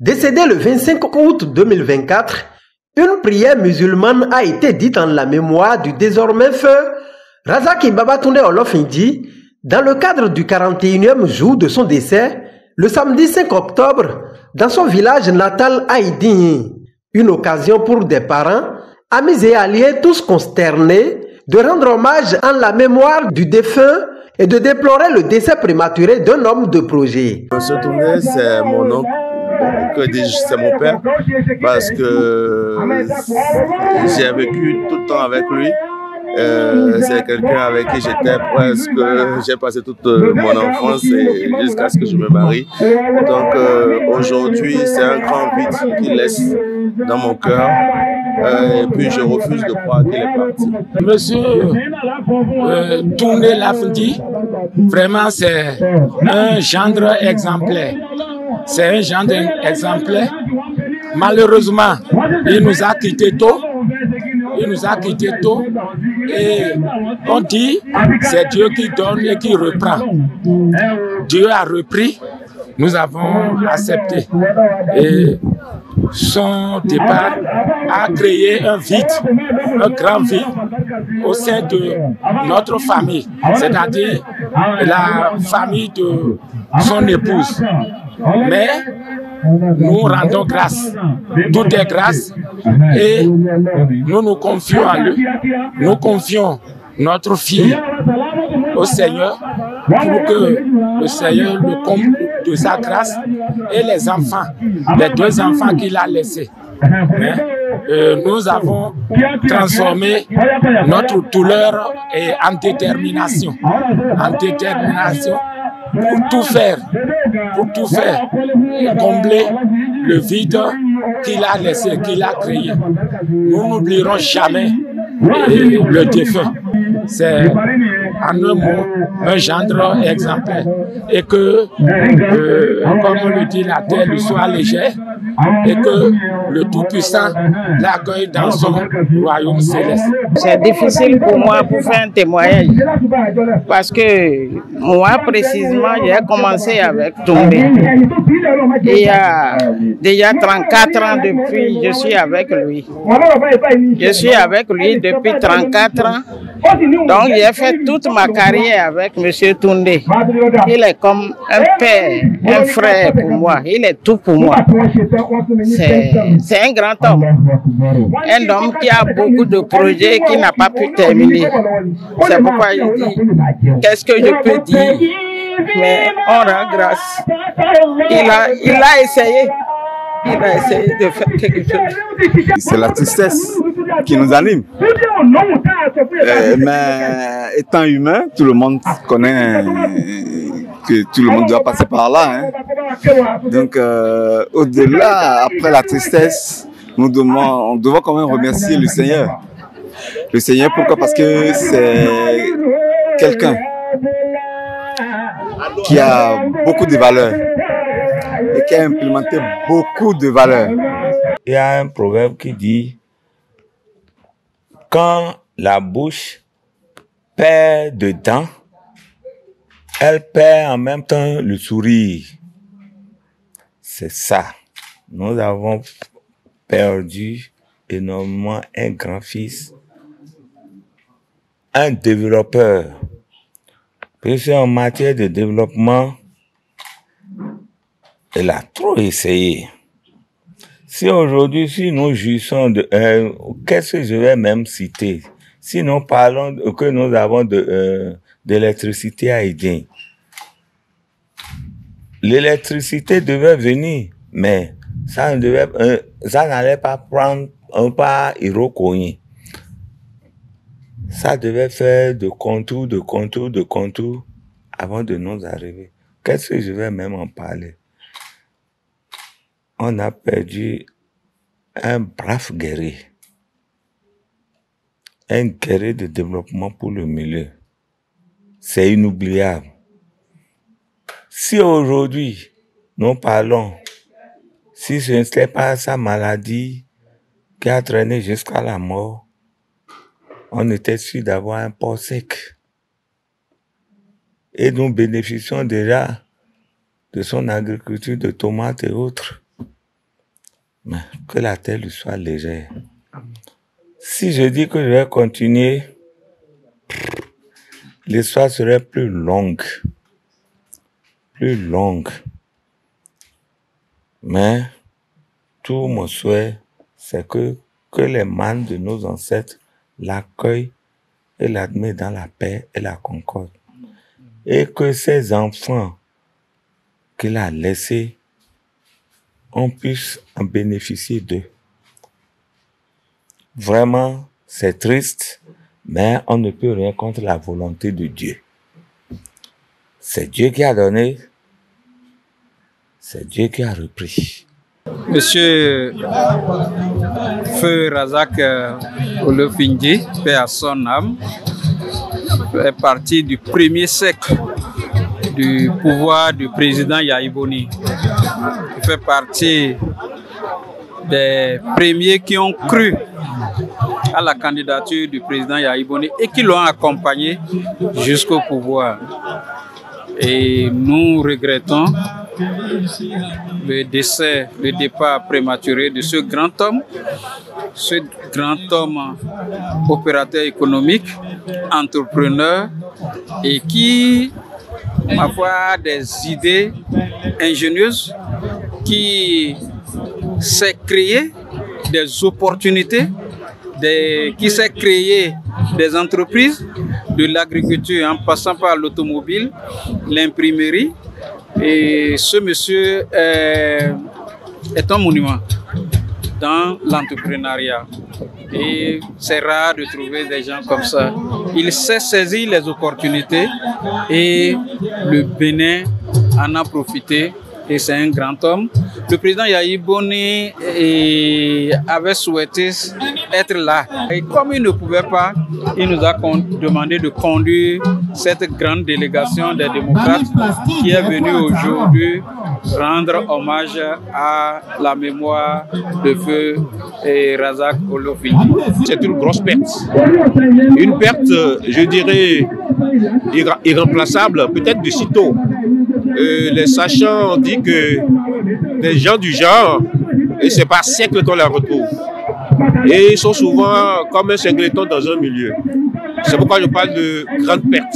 Décédé le 25 août 2024, une prière musulmane a été dite en la mémoire du désormais feu Razaki Babatunde Olofindi dans le cadre du 41e jour de son décès, le samedi 5 octobre, dans son village natal Aïdini. Une occasion pour des parents, amis et alliés tous consternés de rendre hommage en la mémoire du défunt et de déplorer le décès prématuré d'un homme de projet. Monsieur Tourné, c'est mon oncle, c'est mon père, parce que j'ai vécu tout le temps avec lui. C'est quelqu'un avec qui j'étais presque, j'ai passé toute mon enfance et jusqu'à ce que je me marie. Donc aujourd'hui, c'est un grand vide qu'il laisse dans mon cœur. Et puis je refuse de croire qu'il est parti. Monsieur Tourné Lafindi, vraiment c'est un gendre exemplaire. C'est un gendre exemplaire. Malheureusement, il nous a quittés tôt. Il nous a quittés tôt. Et on dit, c'est Dieu qui donne et qui reprend. Dieu a repris. Nous avons accepté. Et son départ a créé un vide, un grand vide au sein de notre famille, c'est-à-dire la famille de son épouse. Mais nous rendons grâce. Tout est grâce et nous nous confions à lui. Nous confions notre fille au Seigneur pour que le Seigneur le comble de sa grâce et les enfants, les deux enfants qu'il a laissés. Nous avons transformé notre douleur en détermination. En détermination pour tout faire et combler le vide qu'il a laissé, qu'il a créé. Nous n'oublierons jamais le défunt. C'est en un mot un gendre exemplaire et que, comme on le dit, la terre lui soit légère et que le Tout-Puissant l'accueille dans son royaume céleste. C'est difficile pour moi pour faire un témoignage parce que moi précisément j'ai commencé avec Tourné. Il y a déjà 34 ans depuis je suis avec lui. Je suis avec lui depuis 34 ans. Donc j'ai fait toute ma carrière avec M. Tourné. Il est comme un père, un frère pour moi. Il est tout pour moi. C'est un grand homme. Un homme qui a beaucoup de projets qui n'a pas pu terminer. C'est pourquoi je dis, qu'est-ce que je peux dire? Mais on rend grâce. Il a essayé. Il a essayé de faire quelque chose. C'est la tristesse qui nous anime. Mais étant humain, tout le monde connaît que tout le monde doit passer par là. Donc, au-delà, après la tristesse, on doit quand même remercier le Seigneur. Le Seigneur, pourquoi? Parce que c'est quelqu'un qui a beaucoup de valeurs et qui a implémenté beaucoup de valeurs. Il y a un proverbe qui dit: quand la bouche perd de dents, elle perd en même temps le sourire. C'est ça. Nous avons perdu énormément un grand-fils, un développeur. Parce qu'en matière de développement, il a trop essayé. Si aujourd'hui, si nous jouissons de... qu'est-ce que je vais même citer? Si nous parlons que nous avons de l'électricité à Aïdien, l'électricité devait venir, mais ça n'allait pas prendre un pas Irokoyen. Ça devait faire de contour avant de nous arriver. Qu'est-ce que je vais même en parler? On a perdu un brave guerrier. Un guerrier de développement pour le milieu. C'est inoubliable. Si aujourd'hui, nous parlons, si ce n'était pas sa maladie qui a traîné jusqu'à la mort, on était sûr d'avoir un port sec. Et nous bénéficions déjà de son agriculture de tomates et autres. Mais que la terre lui soit légère. Si je dis que je vais continuer, l'histoire serait plus longue. Plus longue. Mais tout mon souhait, c'est que les mânes de nos ancêtres l'accueillent et l'admettent dans la paix et la concorde. Et que ces enfants qu'il a laissés, on puisse en bénéficier d'eux. Vraiment, c'est triste, mais on ne peut rien contre la volonté de Dieu. C'est Dieu qui a donné, c'est Dieu qui a repris. Monsieur Feu Razak Olofindji, paix à son âme, fait partie du premier siècle du pouvoir du président Yahi Boni. Il fait partie des premiers qui ont cru à la candidature du président Yahi Boni et qui l'ont accompagné jusqu'au pouvoir. Et nous regrettons le décès, le départ prématuré de ce grand homme opérateur économique, entrepreneur et qui, ma foi, a des idées ingénieuses, qui sait créer des opportunités, qui sait créer des entreprises, de l'agriculture en passant par l'automobile, l'imprimerie. Et ce monsieur est un monument dans l'entrepreneuriat. Et c'est rare de trouver des gens comme ça. Il sait saisir les opportunités et le Bénin en a profité. Et c'est un grand homme. Le président Yahi Boni avait souhaité être là. Et comme il ne pouvait pas, il nous a demandé de conduire cette grande délégation des démocrates qui est venue aujourd'hui rendre hommage à la mémoire de Feu Razak Olofindji. C'est une grosse perte. Une perte, je dirais, irremplaçable, peut-être de sitôt. Les sachants ont dit que des gens du genre, et c'est par siècle qu'on les retrouve. Et ils sont souvent comme un singleton dans un milieu. C'est pourquoi je parle de grande perte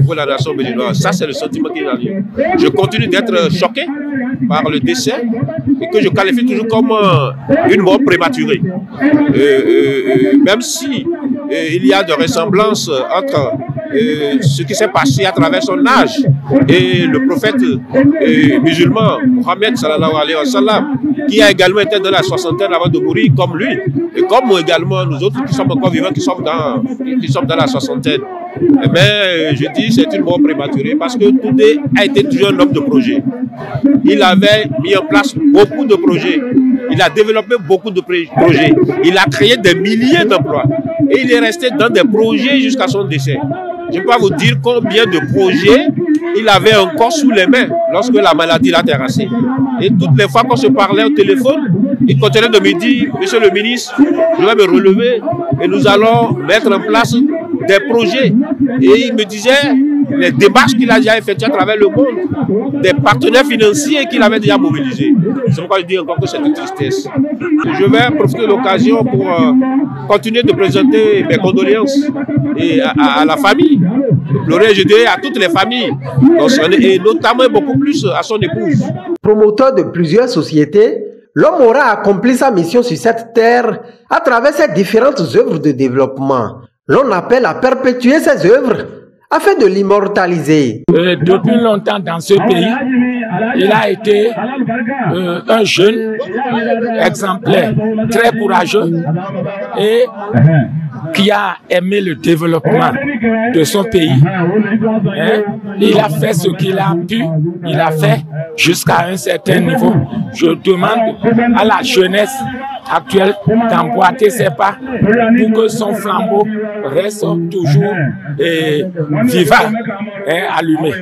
pour la nation béninoise. Ça, c'est le sentiment qui m'arrive. Je continue d'être choqué par le décès et que je qualifie toujours comme une mort prématurée. Même si il y a de ressemblances entre ce qui s'est passé à travers son âge et le prophète musulman Mohammed sallallahu alayhi wa sallam, qui a également été dans la soixantaine avant de mourir comme lui, et comme également nous autres qui sommes encore vivants, qui sommes dans la soixantaine. Mais je dis c'est une mort prématurée parce que Toundé a été toujours un homme de projet. Il avait mis en place beaucoup de projets. Il a développé beaucoup de projets. Il a créé des milliers d'emplois. Et il est resté dans des projets jusqu'à son décès. Je ne peux pas vous dire combien de projets il avait encore sous les mains lorsque la maladie l'a terrassé. Et toutes les fois qu'on se parlait au téléphone, il continuait de me dire, monsieur le ministre, je vais me relever et nous allons mettre en place des projets. Et il me disait les démarches qu'il a déjà effectuées à travers le monde, des partenaires financiers qu'il avait déjà mobilisés. C'est pourquoi je dis encore que c'est une tristesse. Je vais profiter de l'occasion pour continuer de présenter mes condoléances et à la famille. Pleurer, je dirais, à toutes les familles, et notamment beaucoup plus à son épouse. Promoteur de plusieurs sociétés, l'homme aura accompli sa mission sur cette terre à travers ses différentes œuvres de développement. L'on appelle à perpétuer ces œuvres afin de l'immortaliser. Depuis longtemps dans ce pays, il a été un jeune exemplaire, très courageux et qui a aimé le développement de son pays. Il a fait ce qu'il a pu, il a fait jusqu'à un certain niveau. Je demande à la jeunesse actuelle d'emboîter ses pas pour que son flambeau reste toujours vivant, allumé.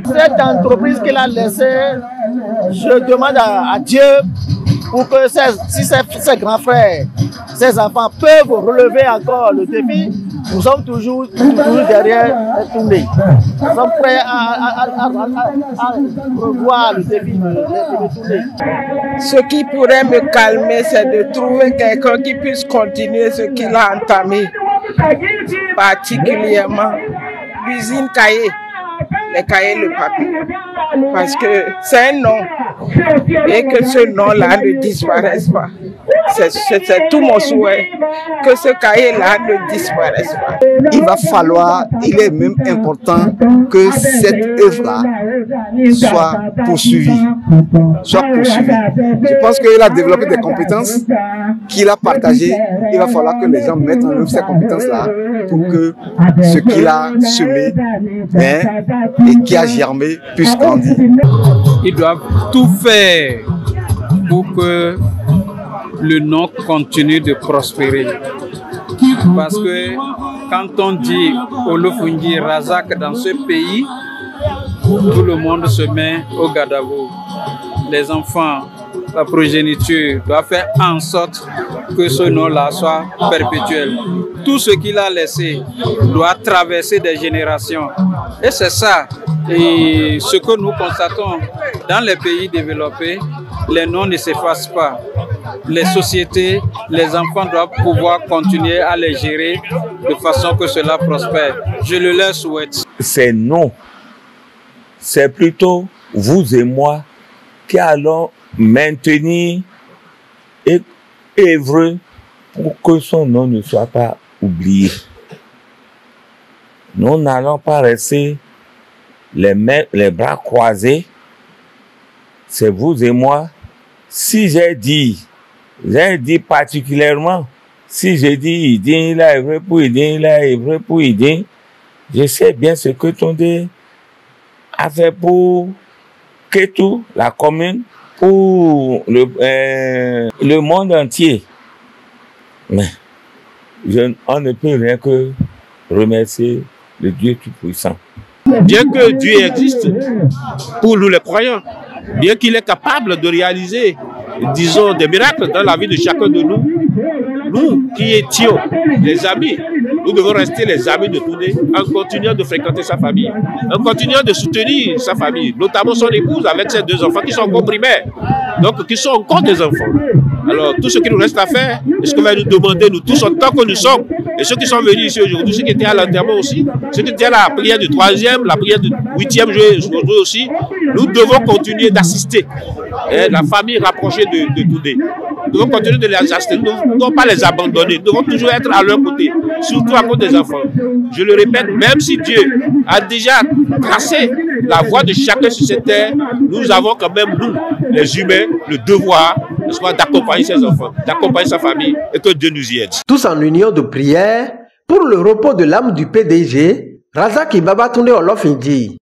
Cette entreprise qu'il a laissée, je demande à Dieu pour que si ses grands frères, ses enfants peuvent relever encore le défi, nous sommes toujours derrière Toundé. Nous sommes prêts à revoir le défi de Toundé. Ce qui pourrait me calmer, c'est de trouver quelqu'un qui puisse continuer ce qu'il a entamé, particulièrement l'usine Cahier, les cahiers, le papier, parce que c'est un nom, et que ce nom-là ne disparaisse pas. C'est tout mon souhait, que ce cahier-là ne disparaisse pas. Il va falloir, il est même important que cette œuvre-là soit poursuivie. Je pense qu'il a développé des compétences qu'il a partagées. Il va falloir que les gens mettent en œuvre ces compétences-là pour que ce qu'il a semé et qui a germé puisse grandir. Ils doivent tout faire pour que le nom continue de prospérer. Parce que quand on dit Olofungi Razak dans ce pays, tout le monde se met au gadabo. Les enfants, la progéniture doit faire en sorte que ce nom-là soit perpétuel. Tout ce qu'il a laissé doit traverser des générations. Et c'est ça. Et ce que nous constatons dans les pays développés, les noms ne s'effacent pas. Les sociétés, les enfants doivent pouvoir continuer à les gérer de façon que cela prospère. Je le leur souhaite. C'est non. C'est plutôt vous et moi qui allons maintenir et œuvrer pour que son nom ne soit pas oublié. Nous n'allons pas rester les bras croisés. C'est vous et moi. Si j'ai dit particulièrement, si j'ai dit il a œuvré pour il a œuvré pour Idin, je sais bien ce que Toundé a fait pour Kétou, la commune, pour le monde entier. Mais on ne peut rien que remercier le Dieu Tout-Puissant. Bien que Dieu existe pour nous les croyants, bien qu'il est capable de réaliser, disons, des miracles dans la vie de chacun de nous, nous qui étions les amis, nous devons rester les amis de Toundé en continuant de fréquenter sa famille, en continuant de soutenir sa famille, notamment son épouse avec ses 2 enfants qui sont encore primaires, donc qui sont encore des enfants. Alors tout ce qui nous reste à faire, et ce que va nous demander, nous tous en tant que nous sommes, et ceux qui sont venus ici aujourd'hui, ceux qui étaient à l'enterrement aussi, ceux qui étaient à la prière du 3e, la prière du 8e jour aussi, nous devons continuer d'assister la famille rapprochée de Toundé. Nous devons continuer de les assister, nous ne devons pas les abandonner, nous devons toujours être à leur côté, surtout à cause des enfants. Je le répète, même si Dieu a déjà tracé la voie de chacun sur cette terre, nous avons quand même, nous, les humains, le devoir d'accompagner ses enfants, d'accompagner sa famille, et que Dieu nous y aide. Tous en union de prière pour le repos de l'âme du PDG, Razak Baba Toundé Olof Ndji.